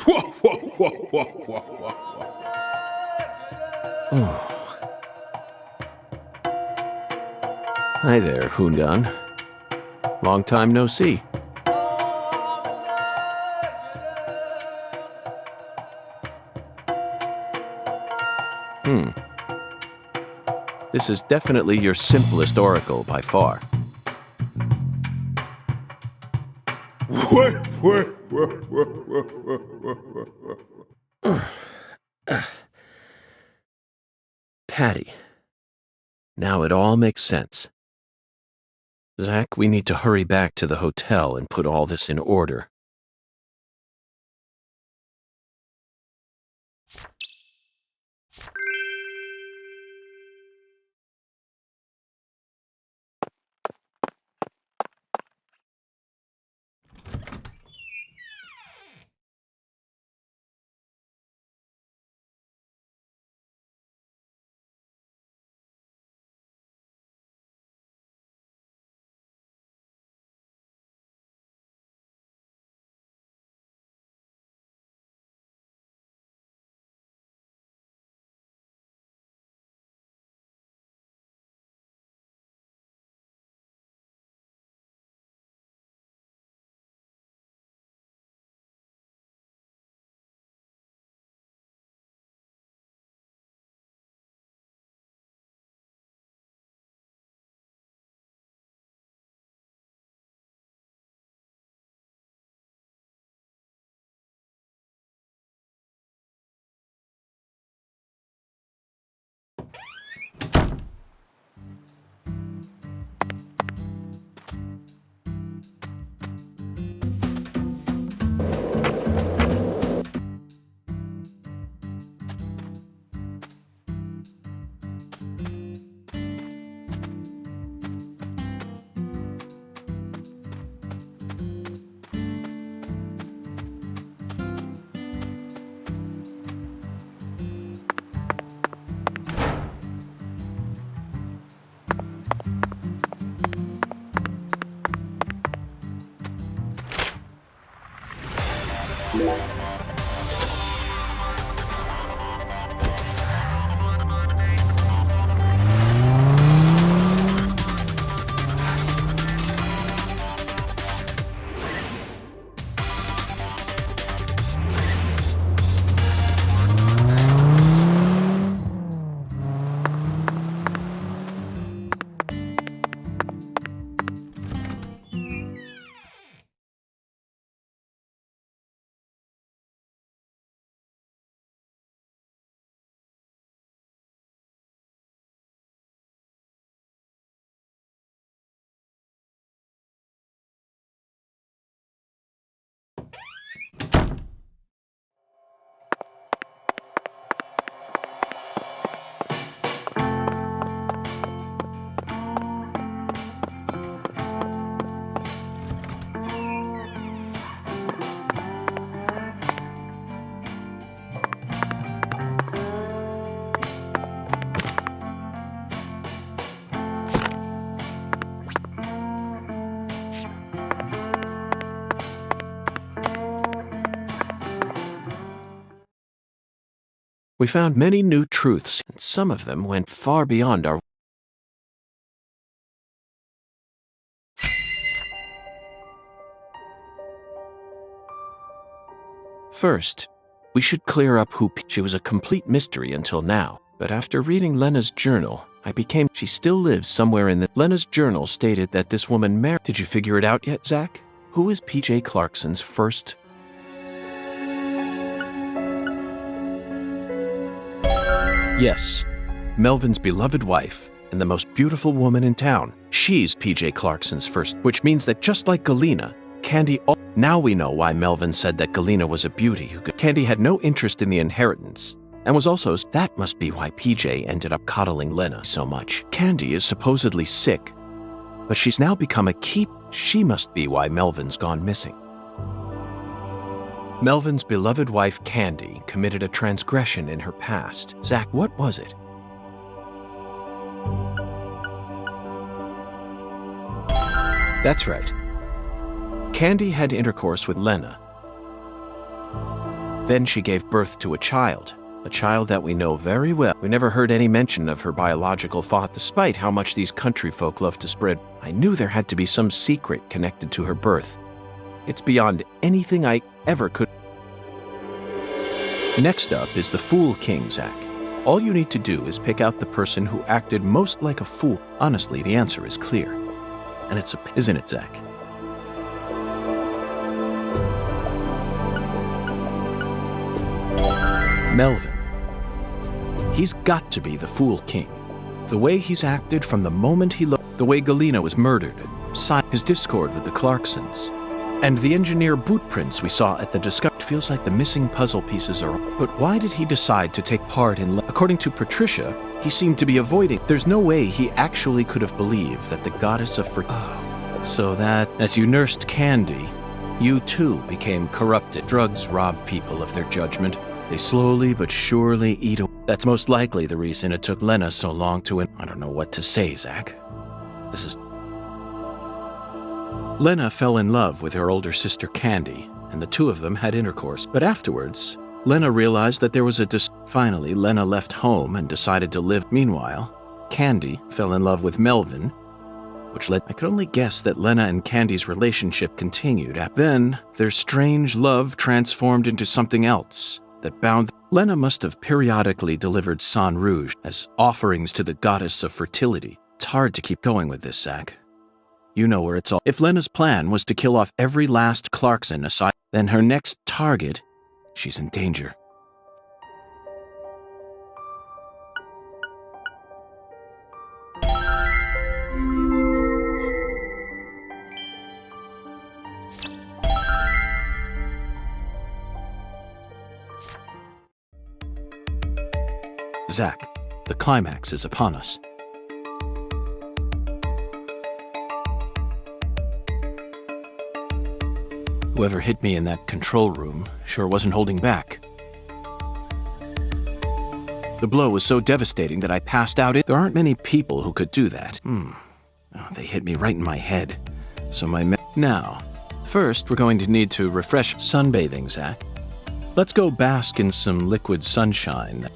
Whoa, whoa, whoa, whoa, whoa, whoa, whoa. Hi there, Hundan. Long time no see. This is definitely your simplest oracle by far. What, what, what, what, what, what. Patty. Now it all makes sense. Zach, we need to hurry back to the hotel and put all this in order. We found many new truths, and some of them went far beyond our... First, we should clear up who she was. A complete mystery until now. But after reading Lena's journal, she still lives somewhere in the... Lena's journal stated that this woman married... Did you figure it out yet, Zach? Who is PJ Clarkson's first... Yes, Melvin's beloved wife, and the most beautiful woman in town. She's PJ Clarkson's first, which means that just like Galena, Candy... Now we know why Melvin said that Galena was a beauty who could... Candy had no interest in the inheritance, and was also... That must be why PJ ended up coddling Lena so much. Candy is supposedly sick, but she's now become a keep. She must be why Melvin's gone missing. Melvin's beloved wife, Candy, committed a transgression in her past. Zach, what was it? That's right. Candy had intercourse with Lena. Then she gave birth to a child that we know very well. We never heard any mention of her biological father, despite how much these country folk love to spread. I knew there had to be some secret connected to her birth. It's beyond anything I ever could. Next up is the Fool King, Zach. All you need to do is pick out the person who acted most like a fool. Honestly, the answer is clear. And isn't it, Zach? Melvin. He's got to be the Fool King. The way he's acted from the moment he looked, the way Galena was murdered, his discord with the Clarksons, and the engineer boot prints we saw at the discovery. It feels like the missing puzzle pieces are... But why did he decide to take part in... According to Patricia, he seemed to be avoiding... There's no way he actually could have believed that the goddess of So that, as you nursed Candy, you too became corrupted. Drugs rob people of their judgment. They slowly but surely eat away. That's most likely the reason it took Lena so long to... I don't know what to say, Zach. This is... Lena fell in love with her older sister Candy, and the two of them had intercourse. But afterwards, Lena realized that there was a Finally, Lena left home and decided to live. Meanwhile, Candy fell in love with Melvin, which led... I could only guess that Lena and Candy's relationship continued. Then, their strange love transformed into something else that bound... Lena must have periodically delivered Sang Rouge as offerings to the goddess of fertility. It's hard to keep going with this, Zach. You know where it's all... If Lena's plan was to kill off every last Clarkson aside, then her next target, she's in danger. Zach, the climax is upon us. Whoever hit me in that control room sure wasn't holding back. The blow was so devastating that I passed out. There aren't many people who could do that. Oh, they hit me right in my head. So Now, first we're going to need to refresh sunbathing, Zach. Let's go bask in some liquid sunshine.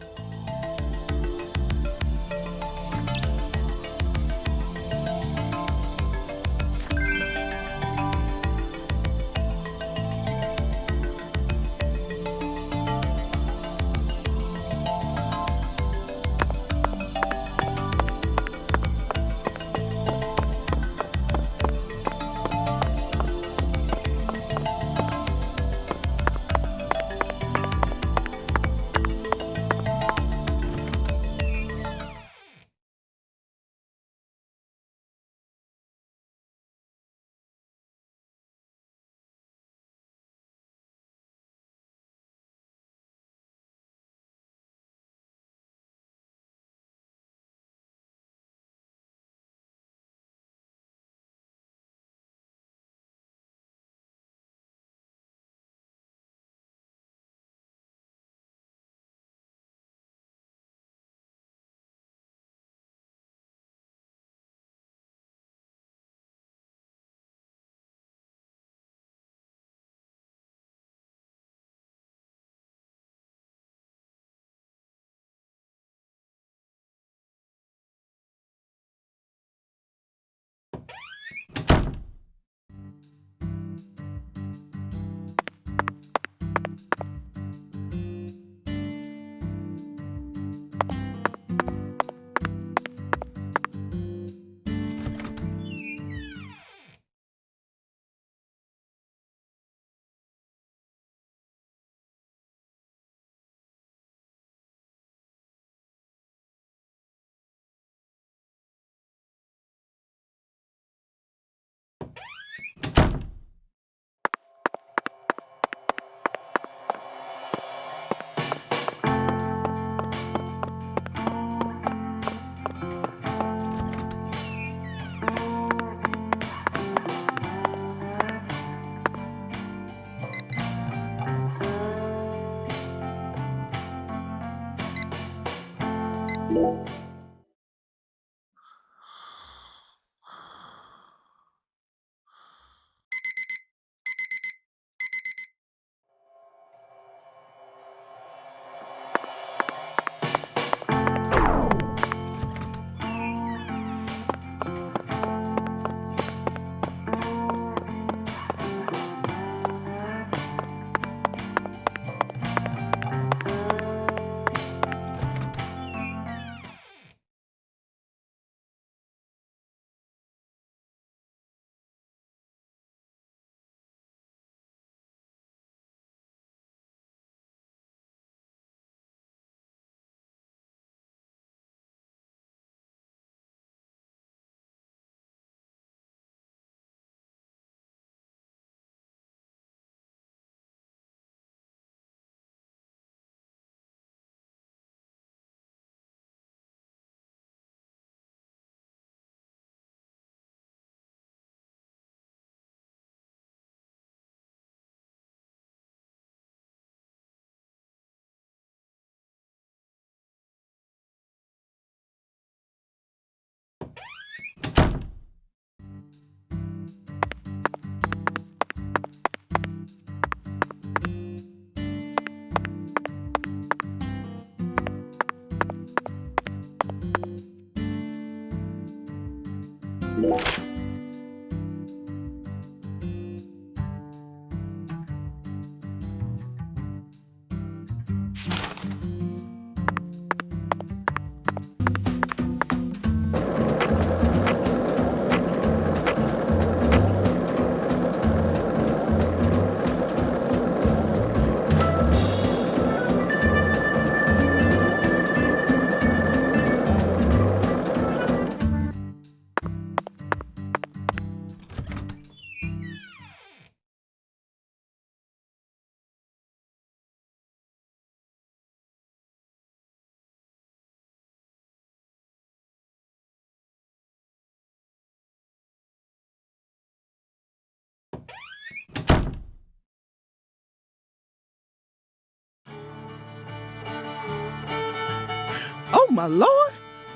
Oh, my Lord!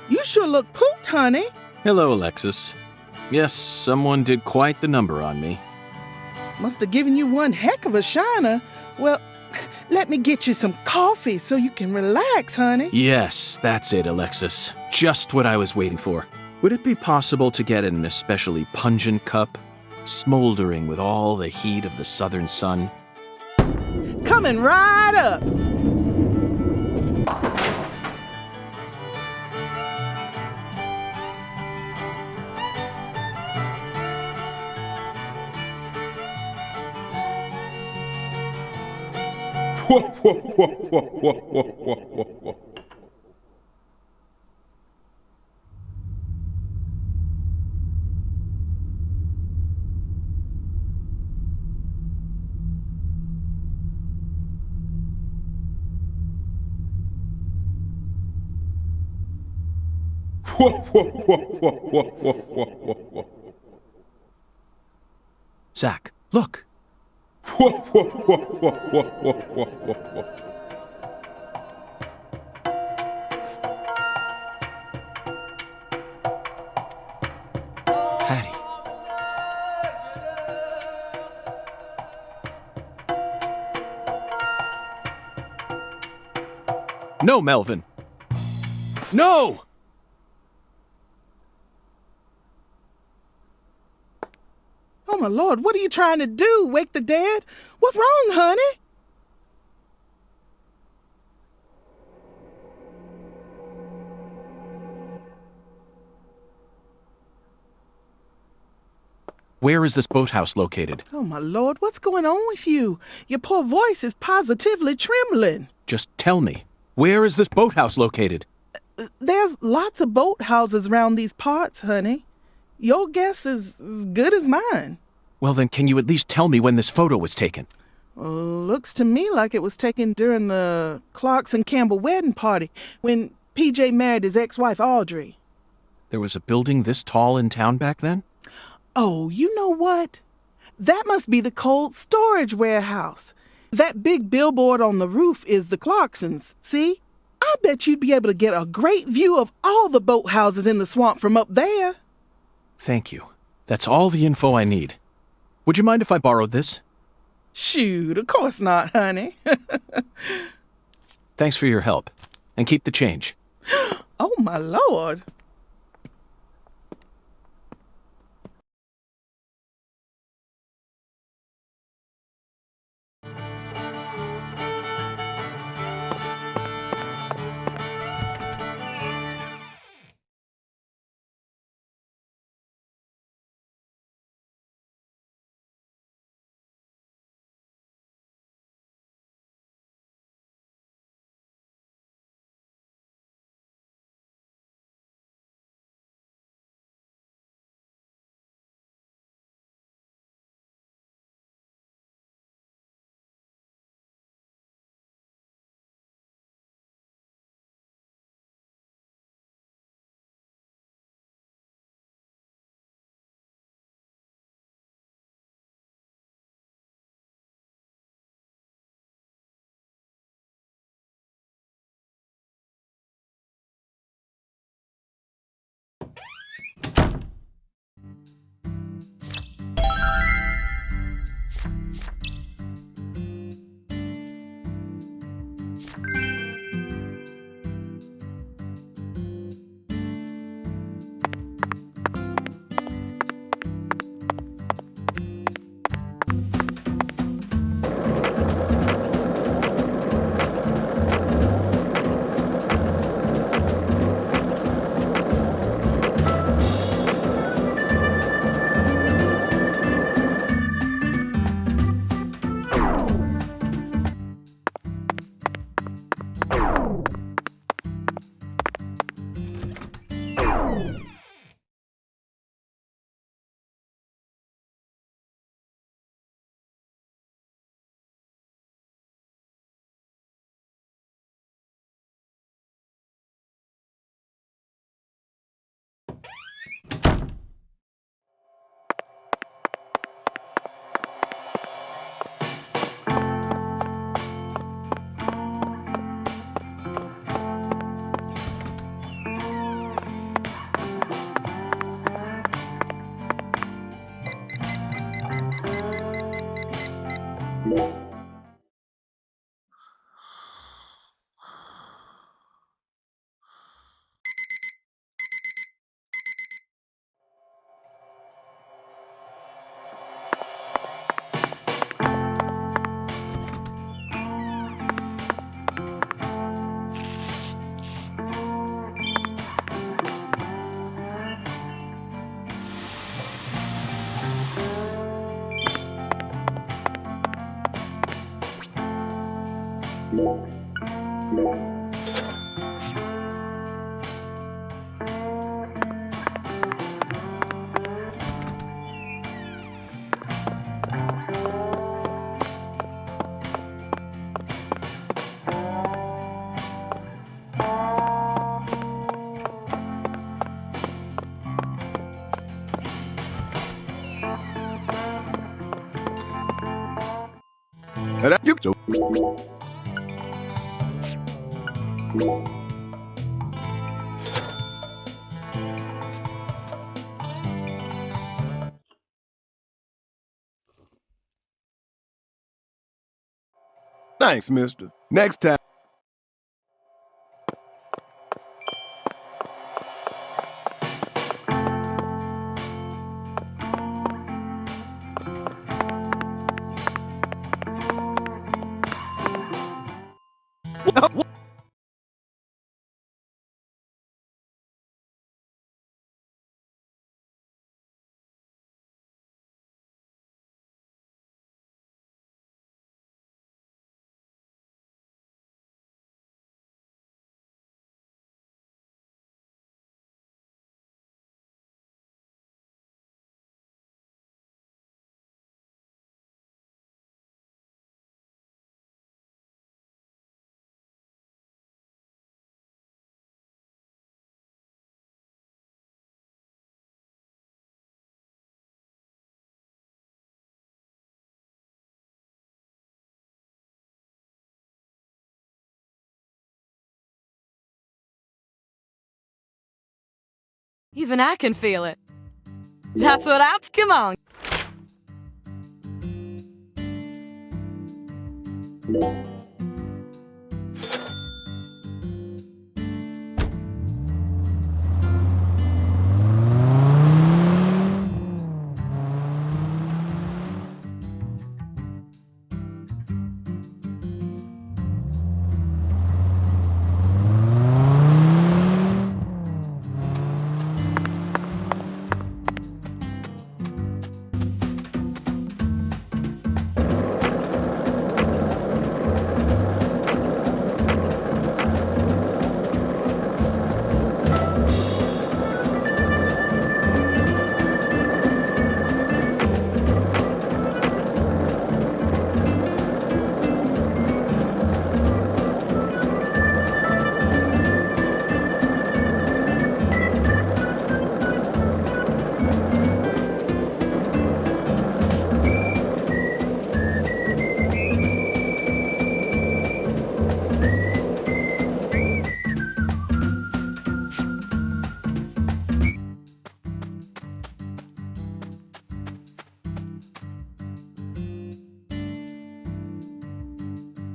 You sure look pooped, honey. Hello, Alexis. Yes, someone did quite the number on me. Must have given you one heck of a shiner. Well, let me get you some coffee so you can relax, honey. Yes, that's it, Alexis. Just what I was waiting for. Would it be possible to get an especially pungent cup, smoldering with all the heat of the southern sun? Coming right up. Whoa, whoa, whoa, whoa, whoa, whoa, whoa, whoa, whoa. Whoa, whoa, whoa, whoa, whoa, whoa, whoa, whoa, whoa. Zach, look. Whoa, whoa, whoa, whoa, whoa, whoa, whoa, whoa, whoa. Hattie. No, Melvin. No! Oh, my Lord, what are you trying to do? Wake the dead? What's wrong, honey? Where is this boathouse located? Oh, my Lord, what's going on with you? Your poor voice is positively trembling. Just tell me. Where is this boathouse located? There's lots of boathouses around these parts, honey. Your guess is as good as mine. Well, then can you at least tell me when this photo was taken? Looks to me like it was taken during the Clarkson Campbell wedding party when PJ married his ex-wife Audrey. There was a building this tall in town back then? Oh, you know what? That must be the cold storage warehouse. That big billboard on the roof is the Clarksons, see? I I bet you'd be able to get a great view of all the boathouses in the swamp from up there. Thank you. That's all the info I need. Would you mind if I borrowed this? Shoot, of course not, honey. Thanks for your help. And keep the change. Oh, my Lord. Thanks, mister. Next time. Even I can feel it. That's what come on.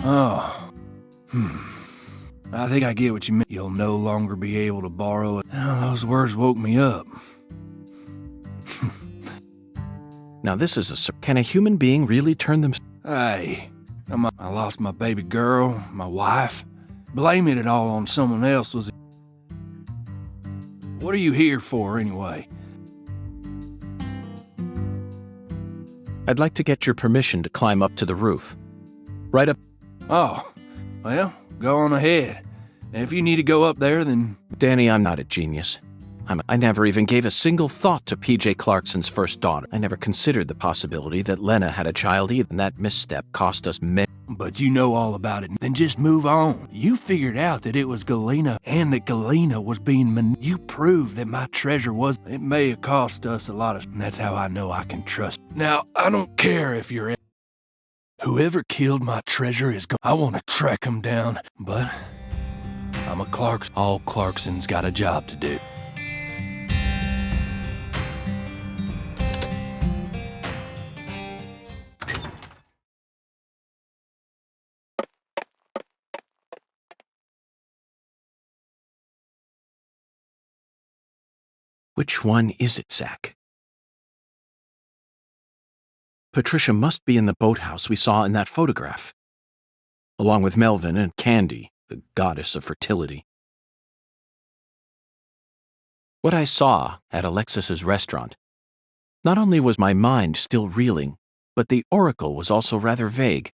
Oh. I think I get what you mean. You'll no longer be able to borrow it. Oh, those words woke me up. Now this is can a human being really turn them? Hey, I lost my baby girl, my wife. Blaming it all on someone else was... What are you here for, anyway? I'd like to get your permission to climb up to the roof. Right up. Oh, well, go on ahead. If you need to go up there, then... Danny, I'm not a genius. I never even gave a single thought to P.J. Clarkson's first daughter. I never considered the possibility that Lena had a child either, and that misstep cost us many. But you know all about it. Then just move on. You figured out that it was Galena and that Galena was being You proved that my treasure was... It may have cost us a lot of... And that's how I know I can trust. Now, I don't care if you're... Whoever killed my treasure is I want to track him down. But I'm a Clarkson. All Clarkson's got a job to do. Which one is it, Zach? Patricia must be in the boathouse we saw in that photograph, along with Melvin and Candy, the goddess of fertility. What I saw at Alexis's restaurant, not only was my mind still reeling, but the oracle was also rather vague.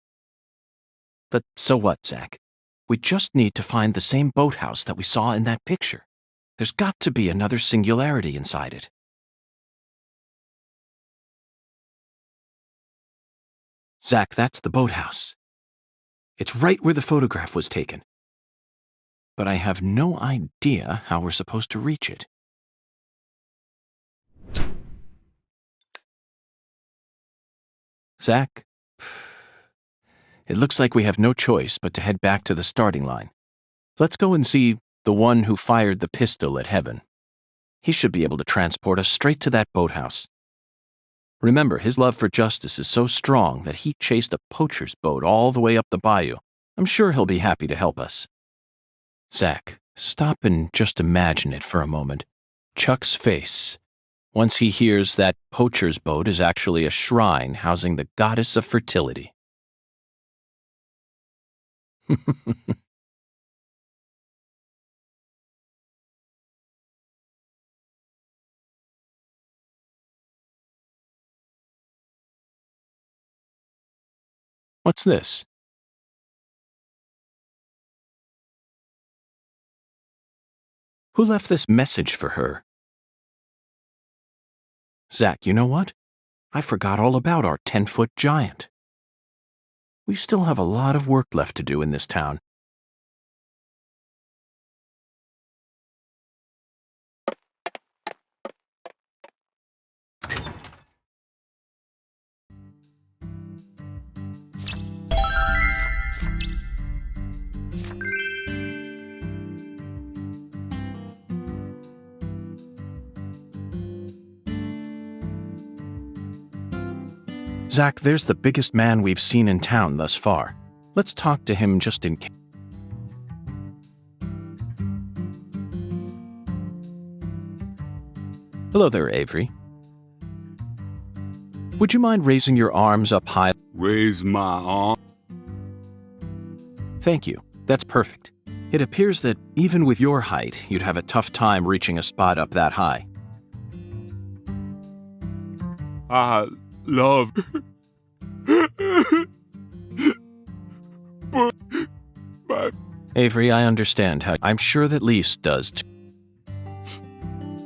But so what, Zach? We just need to find the same boathouse that we saw in that picture. There's got to be another singularity inside it. Zach, that's the boathouse. It's right where the photograph was taken. But I have no idea how we're supposed to reach it. Zach, it looks like we have no choice but to head back to the starting line. Let's go and see the one who fired the pistol at Heaven. He should be able to transport us straight to that boathouse. Remember, his love for justice is so strong that he chased a poacher's boat all the way up the bayou. I'm sure he'll be happy to help us. Zach, stop and just imagine it for a moment. Chuck's face, once he hears that poacher's boat is actually a shrine housing the goddess of fertility. What's this? Who left this message for her? Zach, you know what? I forgot all about our 10-foot giant. We still have a lot of work left to do in this town. Zach, there's the biggest man we've seen in town thus far. Let's talk to him just in case. Hello there, Avery. Would you mind raising your arms up high? Raise my arm. Thank you. That's perfect. It appears that even with your height, you'd have a tough time reaching a spot up that high. I love. But Avery, I understand how. I'm sure that Lise does too.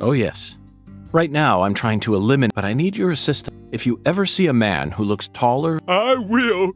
Oh, yes. Right now, I'm trying to eliminate, but I need your assistance. If you ever see a man who looks taller, I will.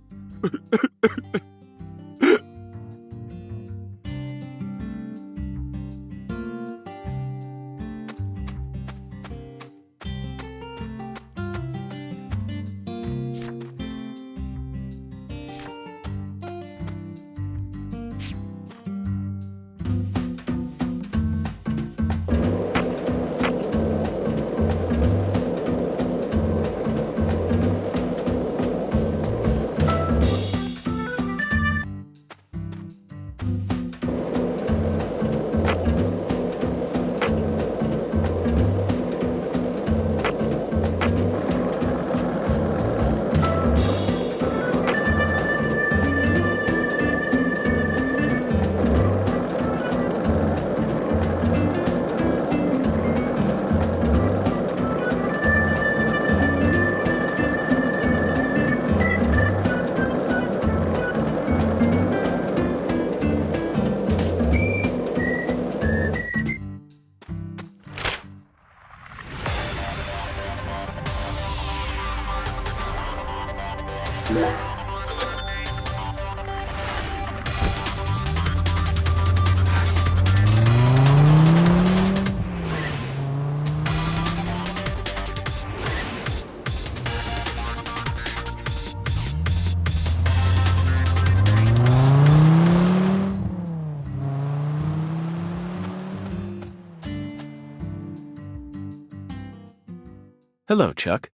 hello, Chuck.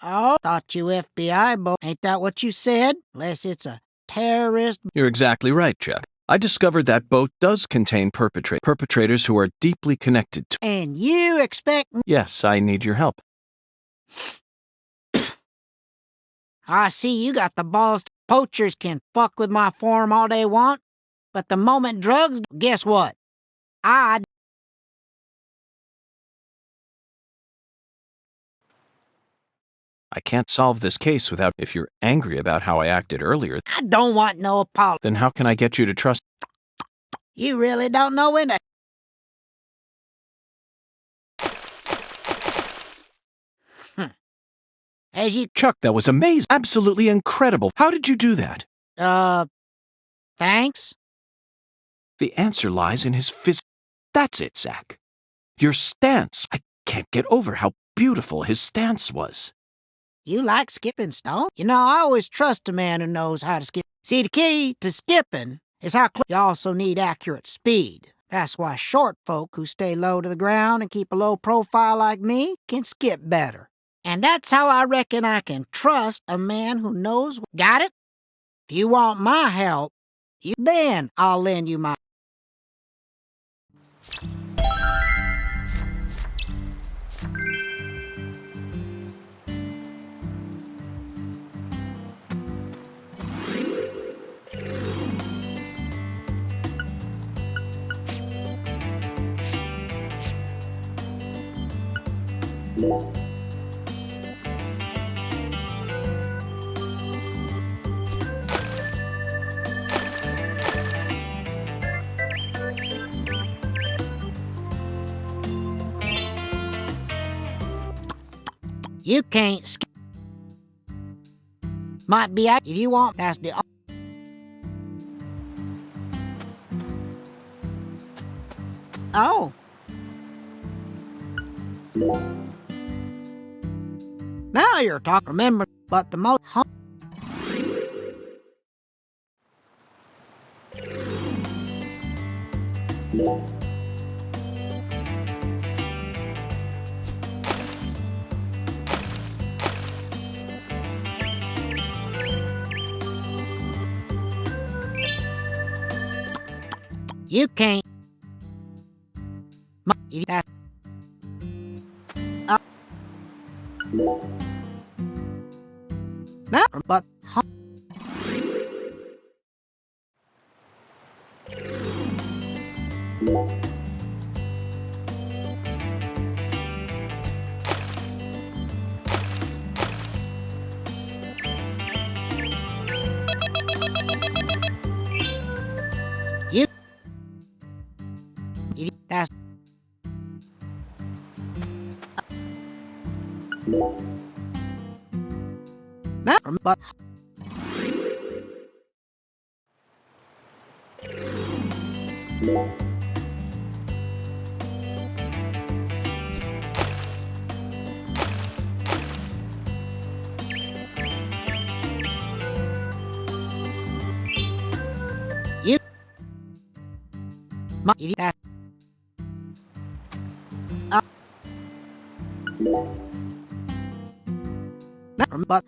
Oh, thought you FBI boy. Ain't that what you said? Unless it's a terrorist. You're exactly right, Chuck. I discovered that boat does contain perpetrators who are deeply connected to. And you expect... Yes, I need your help. I see you got the balls. Poachers can fuck with my farm all they want, but the moment drugs, guess what? I can't solve this case without. If you're angry about how I acted earlier, don't want no apology. then how can I get you to trust? You really don't know when to... As you... Chuck, that was amazing. Absolutely incredible. How did you do that? Thanks? The answer lies in his That's it, Zach. Your stance. I can't get over how beautiful his stance was. You like skipping stone? You know, I always trust a man who knows how to skip. See, the key to skipping is how close. You also need accurate speed. That's why short folk who stay low to the ground and keep a low profile like me can skip better. And that's how I reckon I can trust a man who knows. Got it? If you want my help, then I'll lend you my... You can't skip. Might be if you want. That's the... Oh. Now you're talking. Remember, but the most... You can't. That. No, but. You. That's. No, but. You. That. No, but.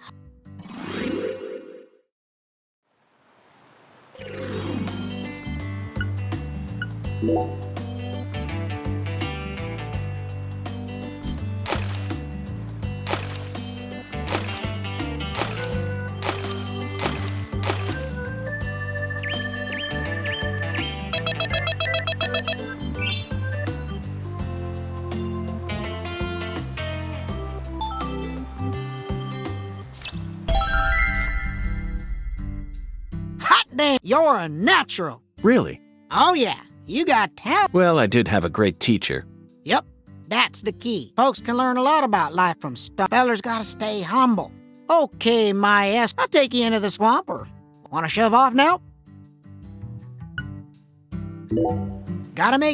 Hot damn, you're a natural. Really? Oh yeah, you got talent. Well, I did have a great teacher. Yep, that's the key. Folks can learn a lot about life from stuff. Fellers gotta stay humble. Okay, my ass, I'll take you into the swamp, or wanna shove off now?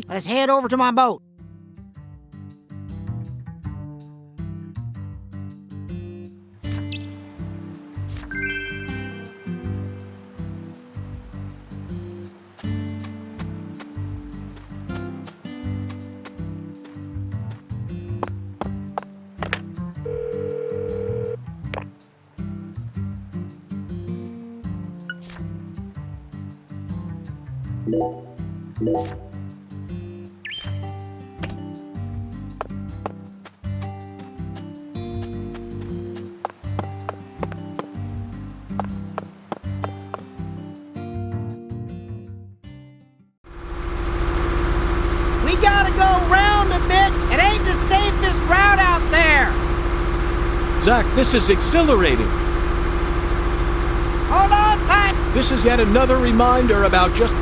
Let's head over to my boat. We gotta go round a bit. It ain't the safest route out there. Zach, this is exhilarating. Hold on tight. This is yet another reminder about just...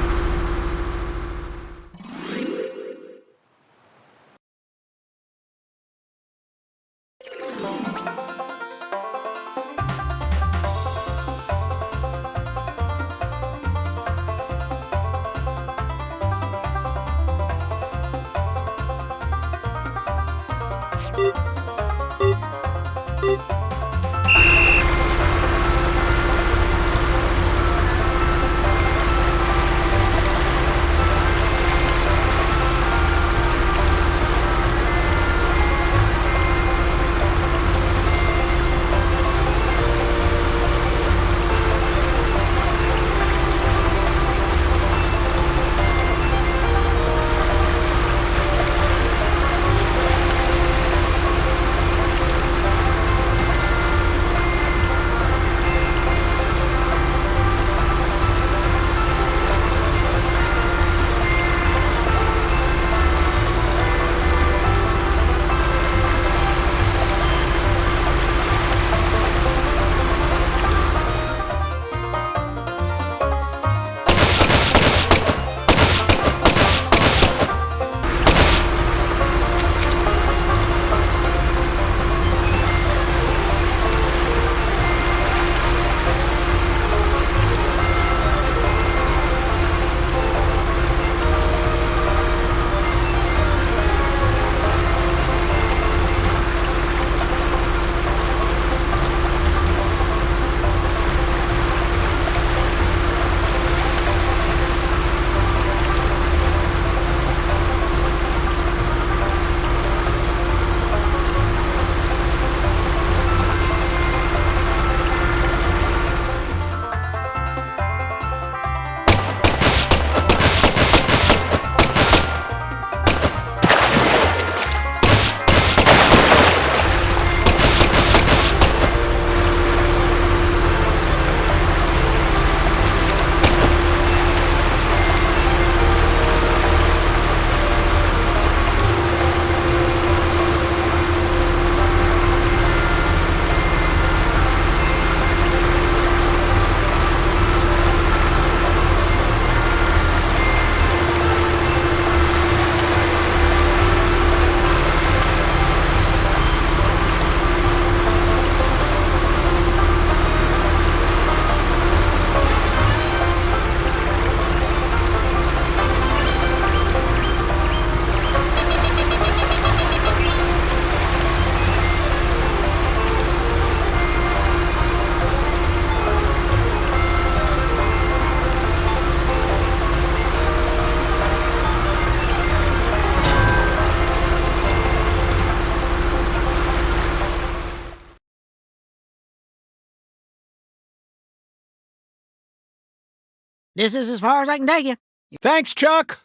This is as far as I can take you. Thanks, Chuck.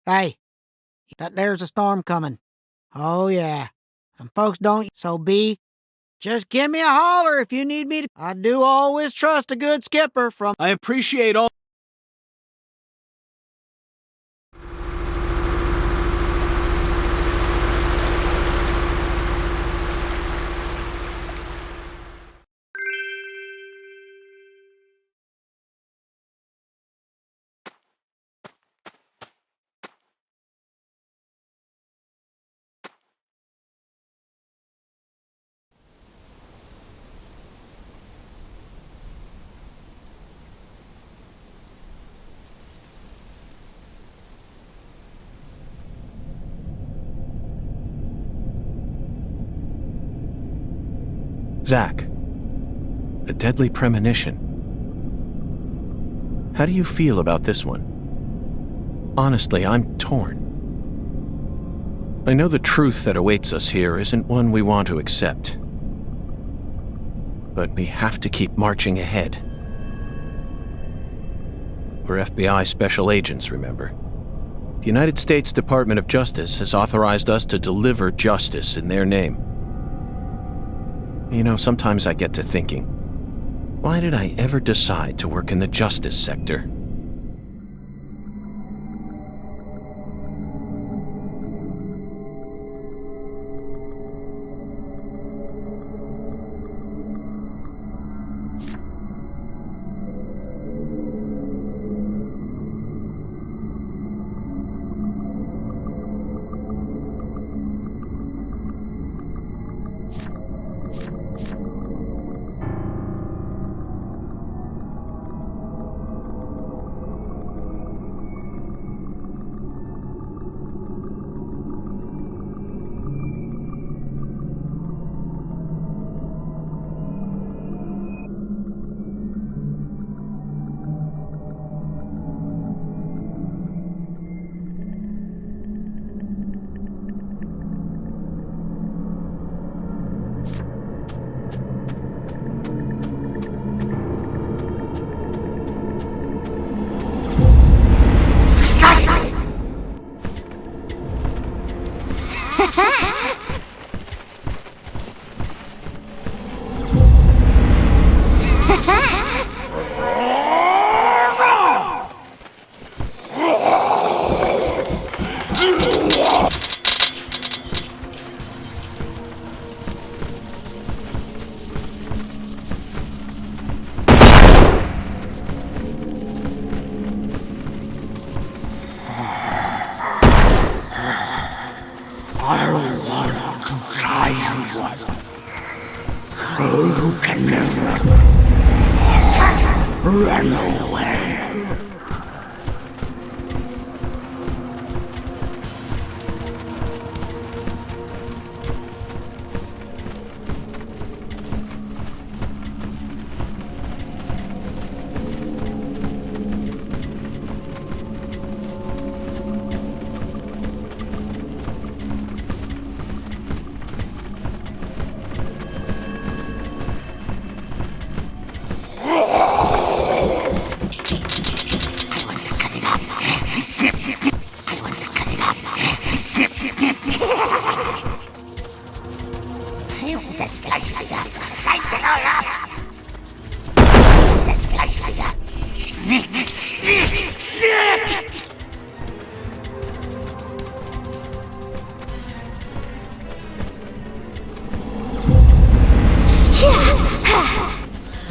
Hey, there's a storm coming. Oh, yeah. And folks don't, so just give me a holler if you need me to. I do always trust a good skipper from. I appreciate all. Zach, a deadly premonition. How do you feel about this one? Honestly, I'm torn. I know the truth that awaits us here isn't one we want to accept. But we have to keep marching ahead. We're FBI special agents, remember? The United States Department of Justice has authorized us to deliver justice in their name. You know, sometimes I get to thinking, why did I ever decide to work in the justice sector?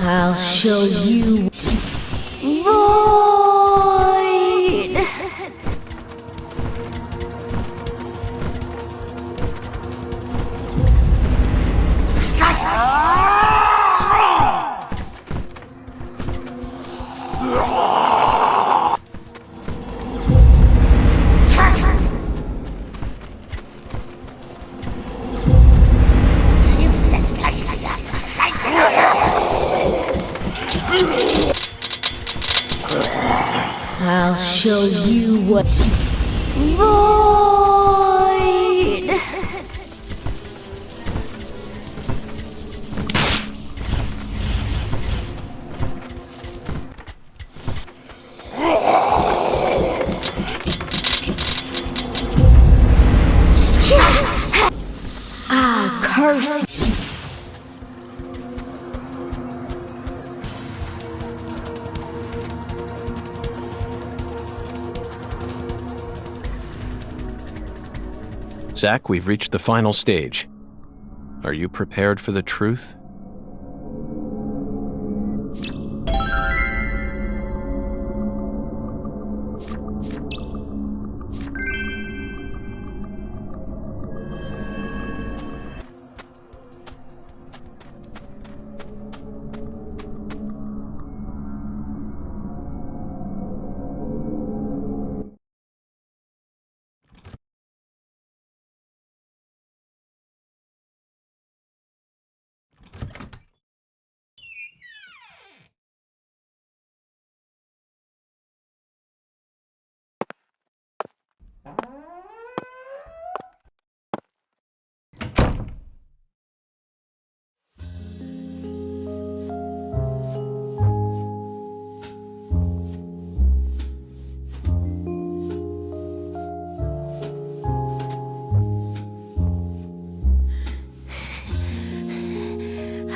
I'll show you. Void! I'll show you what. Void! mercy. Zach, we've reached the final stage. Are you prepared for the truth?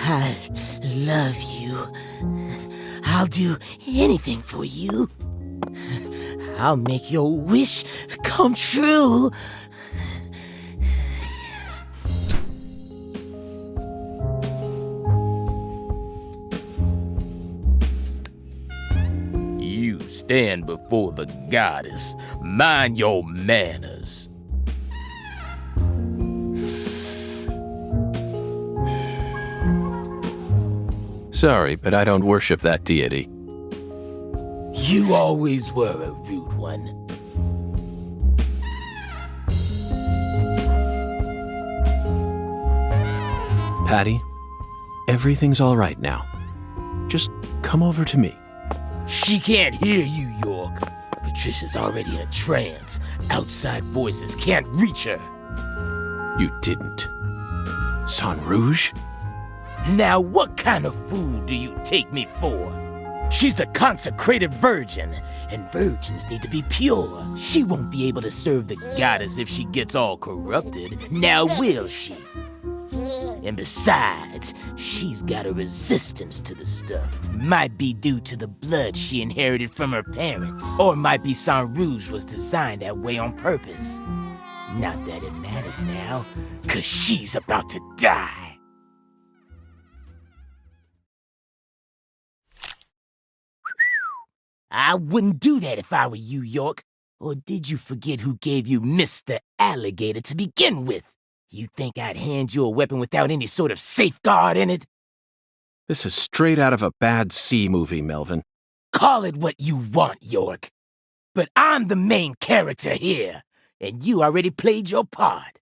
I love you. I'll do anything for you. I'll make your wish come true. Yes. You stand before the goddess. Mind your manners. Sorry, but I don't worship that deity. You always were a rude one. Patty, everything's all right now. Just come over to me. She can't hear you, York. Patricia's already in a trance. Outside voices can't reach her. You didn't. San Rouge? Now what kind of fool do you take me for? She's the consecrated virgin, and virgins need to be pure. She won't be able to serve the goddess if she gets all corrupted. Now will she? And besides, she's got a resistance to the stuff. Might be due to the blood she inherited from her parents. Or might be San Rouge was designed that way on purpose. Not that it matters now, 'cause she's about to die. I wouldn't do that if I were you, York. Or did you forget who gave you Mr. Alligator to begin with? You think I'd hand you a weapon without any sort of safeguard in it? This is straight out of a bad C movie, Melvin. Call it what you want, York. But I'm the main character here, and you already played your part.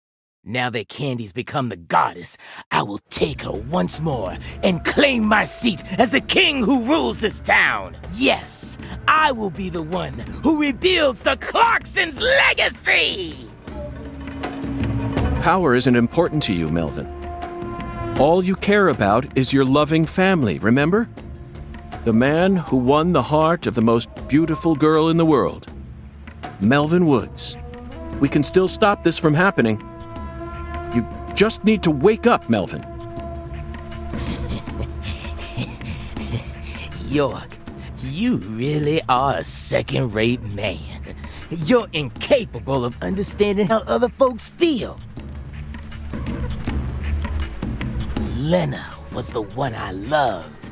Now that Candy's become the goddess, I will take her once more and claim my seat as the king who rules this town. Yes, I will be the one who rebuilds the Clarksons' legacy! Power isn't important to you, Melvin. All you care about is your loving family, remember? The man who won the heart of the most beautiful girl in the world. Melvin Woods. We can still stop this from happening. You just need to wake up, Melvin. York, you really are a second-rate man. You're incapable of understanding how other folks feel. Lena was the one I loved.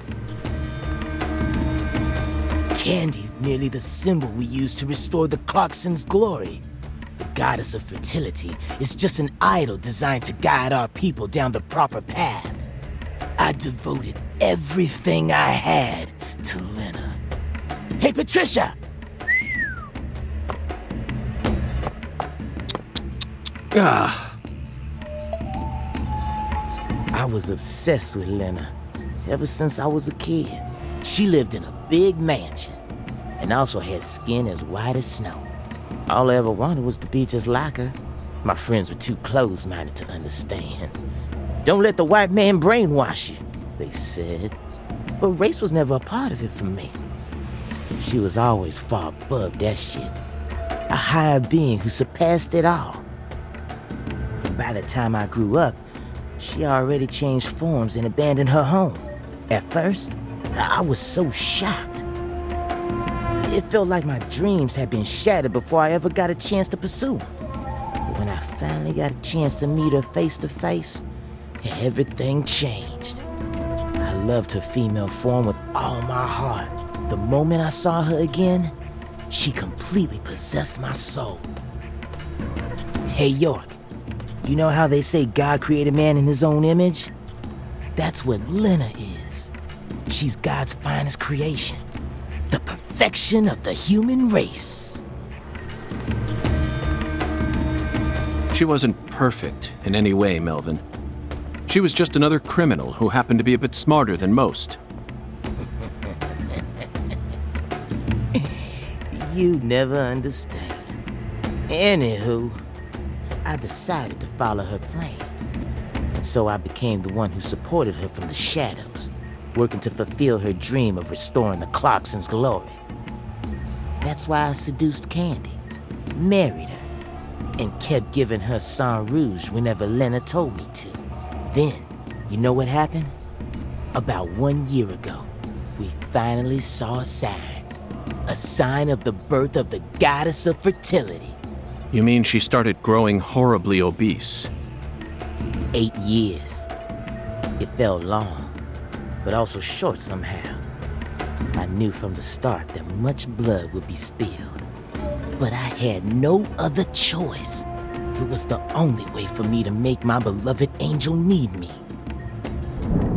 Candy's merely the symbol we use to restore the Clarksons' glory. The goddess of fertility is just an idol designed to guide our people down the proper path. I devoted everything I had to Lena. Hey, Patricia! I was obsessed with Lena ever since I was a kid. She lived in a big mansion and also had skin as white as snow. All I ever wanted was to be just like her. My friends were too close-minded to understand. Don't let the white man brainwash you, they said. But race was never a part of it for me. She was always far above that shit. A higher being who surpassed it all. And by the time I grew up, She already changed forms and abandoned her home. At first, I was so shocked. It felt like my dreams had been shattered before I ever got a chance to pursue them. But when I finally got a chance to meet her face to face, everything changed. I loved her female form with all my heart. The moment I saw her again, she completely possessed my soul. Hey York, you know how they say God created man in his own image? That's what Lena is. She's God's finest creation. The perfection of the human race. She wasn't perfect in any way, Melvin. She was just another criminal who happened to be a bit smarter than most. You never understand. Anywho, I decided to follow her plan. And so I became the one who supported her from the shadows, working to fulfill her dream of restoring the Clarksons' glory. That's why I seduced Candy, married her, and kept giving her sang rouge whenever Lena told me to. Then, you know what happened? About 1 year ago, we finally saw a sign of the birth of the goddess of fertility. You mean she started growing horribly obese? 8 years. It felt long, but also short somehow. I knew from the start that much blood would be spilled, but I had no other choice. It was the only way for me to make my beloved angel need me.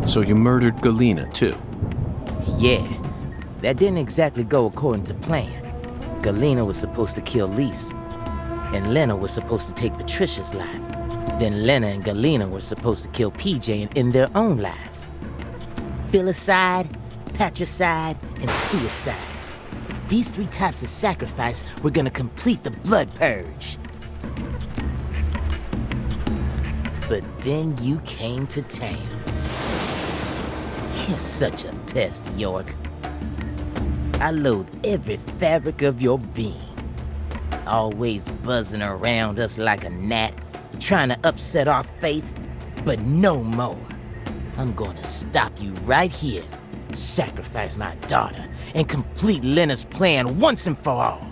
So you murdered Galena, too? Yeah, that didn't exactly go according to plan. Galena was supposed to kill Lise, and Lena was supposed to take Patricia's life. Then Lena and Galena were supposed to kill PJ and end their own lives. Filicide, patricide, and suicide. These 3 types of sacrifice were gonna complete the blood purge. But then you came to town. You're such a pest, York. I loathe every fabric of your being. Always buzzing around us like a gnat, trying to upset our faith, but no more. I'm gonna stop you right here, sacrifice my daughter, and complete Lena's plan once and for all.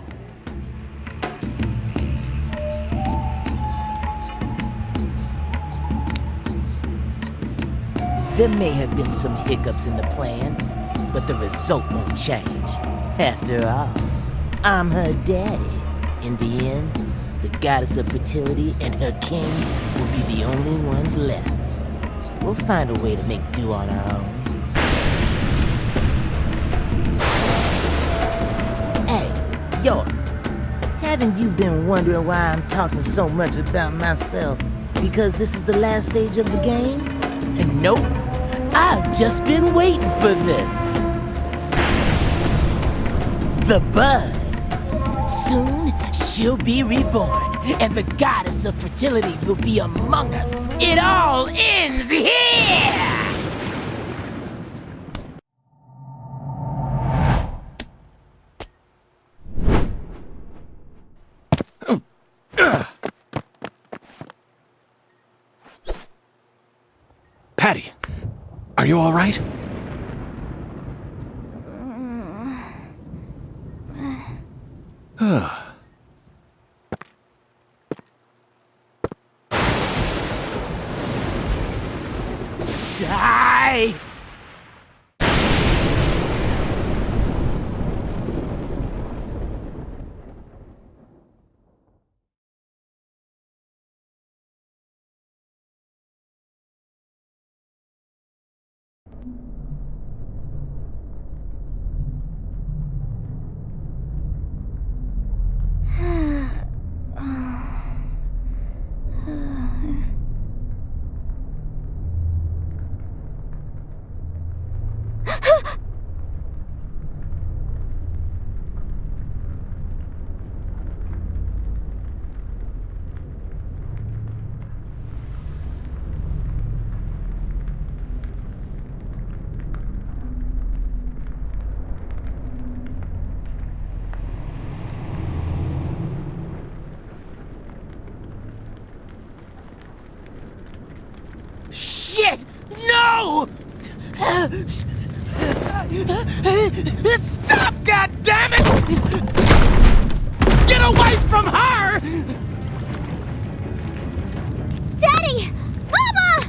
There may have been some hiccups in the plan, but the result won't change. After all, I'm her daddy. In the end, the goddess of fertility and her king will be the only ones left. We'll find a way to make do on our own. Hey, York, haven't you been wondering why I'm talking so much about myself? Because this is the last stage of the game? And nope, I've just been waiting for this. The bud. Soon, she'll be reborn, and the goddess of fertility will be among us. It all ends here! Patty, are you all right? Die! Stop, goddammit! Get away from her! Daddy! Mama!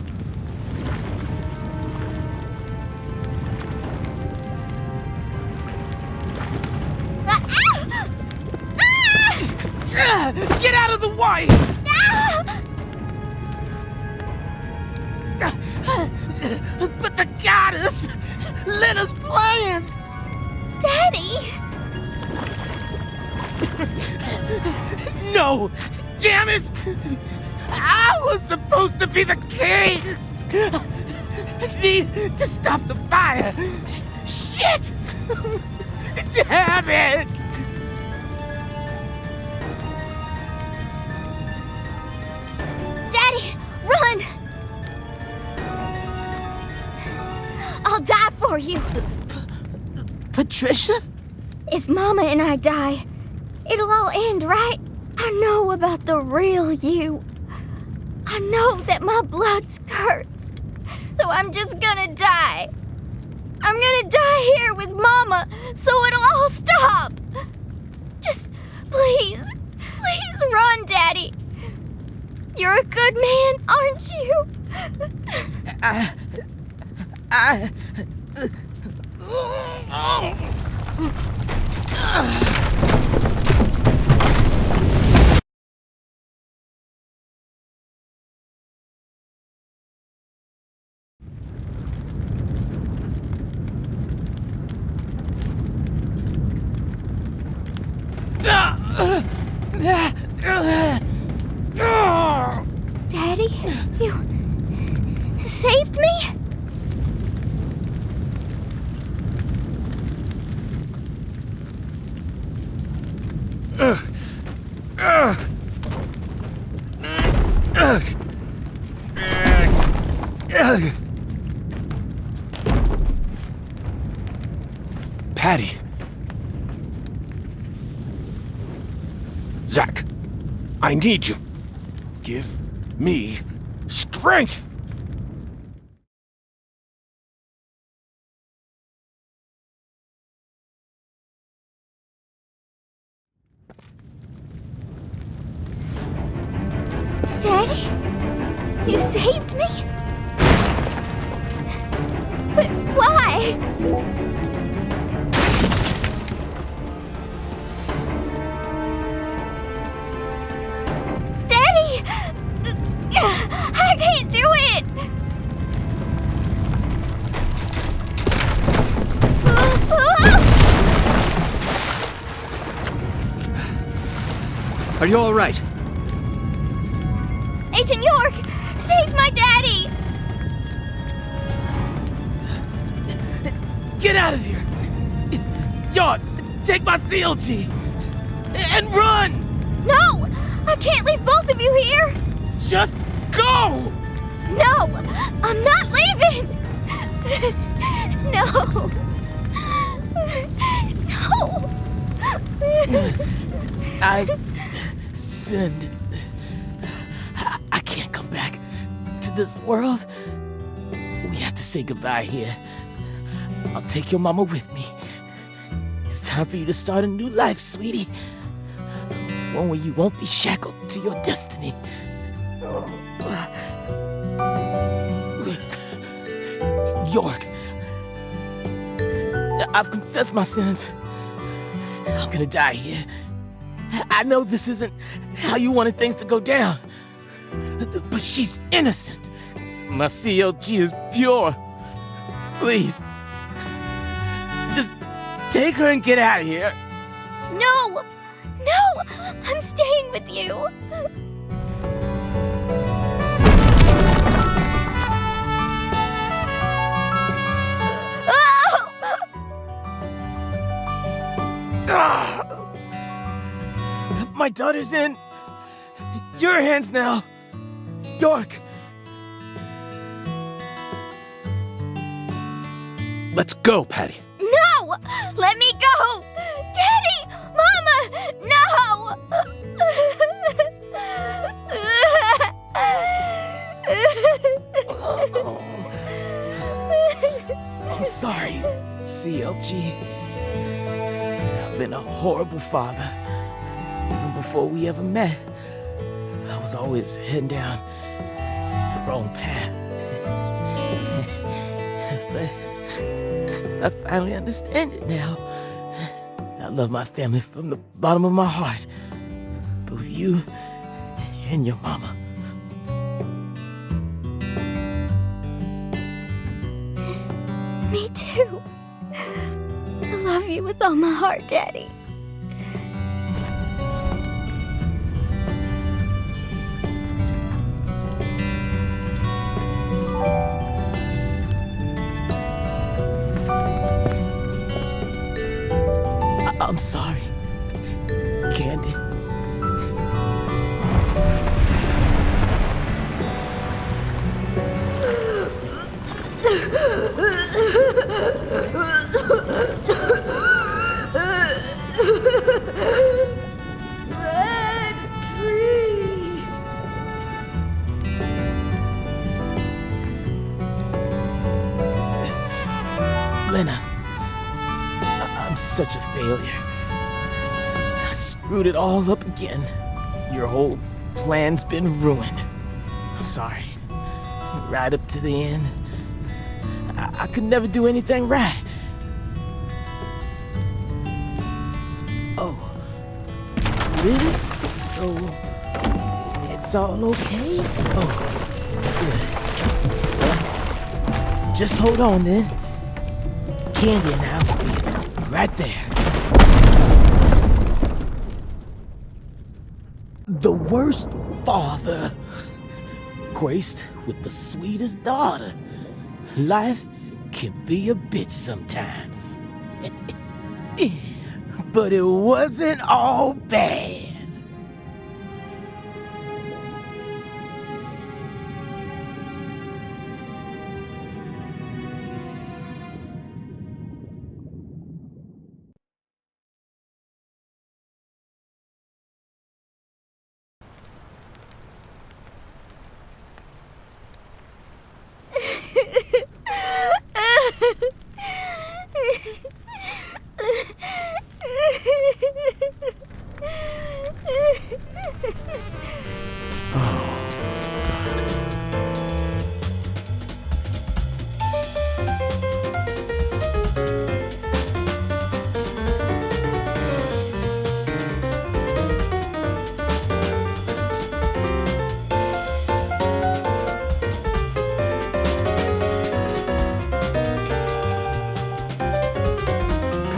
Get out of the way! But the goddess! Lena's plans! Daddy! No! Damn it! I was supposed to be the king! I need to stop the fire! Shit! Damn it! Daddy, run! I'll die for you. Patricia? If Mama and I die, it'll all end, right? I know about the real you. I know that my blood's cursed. So I'm just gonna die. I'm gonna die here with Mama, so it'll all stop. Just please run, Daddy. You're a good man, aren't you? Daddy, you saved me? Patty. Zach, I need you. Give me strength! Daddy? You saved me? But why? Daddy! I can't do it! Are you all right? Agent York, save my daddy! Get out of here! York, take my CLG! And run! No! I can't leave both of you here! Just go! No! I'm not leaving! No! No! I've sinned. I can't come back to this world. We have to say goodbye here. I'll take your mama with me. It's time for you to start a new life, sweetie. One where you won't be shackled to your destiny. York, I've confessed my sins. I'm gonna die here. I know this isn't how you wanted things to go down, but she's innocent. My CLG is pure. Please, just take her and get out of here. No! No! I'm staying with you! My daughter's in your hands now, York. Let's go, Patty. No! Let me go! Daddy! Mama! No! been a horrible father. Even before we ever met, I was always heading down the wrong path. But I finally understand it now. I love my family from the bottom of my heart. Both you and your mama. Me too. I love you with all my heart, Daddy. I'm sorry, Candy. Red tree. Lena, I'm such a failure. I screwed it all up again. Your whole plan's been ruined. I'm sorry. Right up to the end, I could never do anything right. Oh, really? So, it's all okay? Oh, good. Well, just hold on then. Candy and I will be right there. The worst father, graced with the sweetest daughter. Life can be a bitch sometimes. But it wasn't all bad.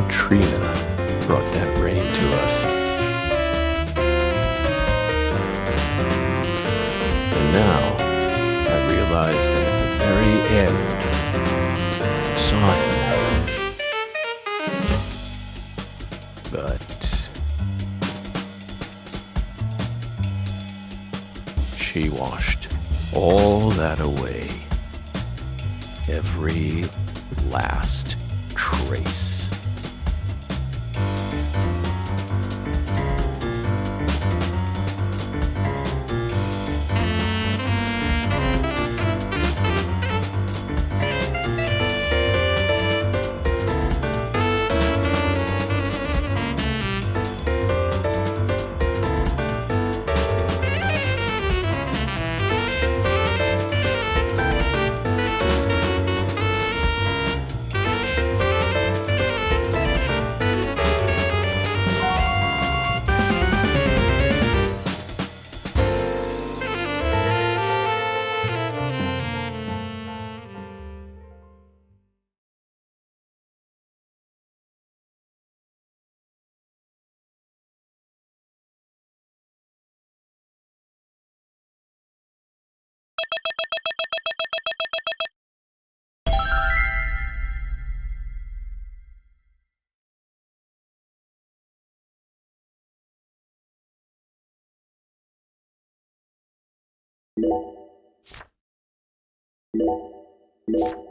Katrina brought that rain to us. And now I realize that at the very end, I saw him. But she washed all that away. Every last trace. you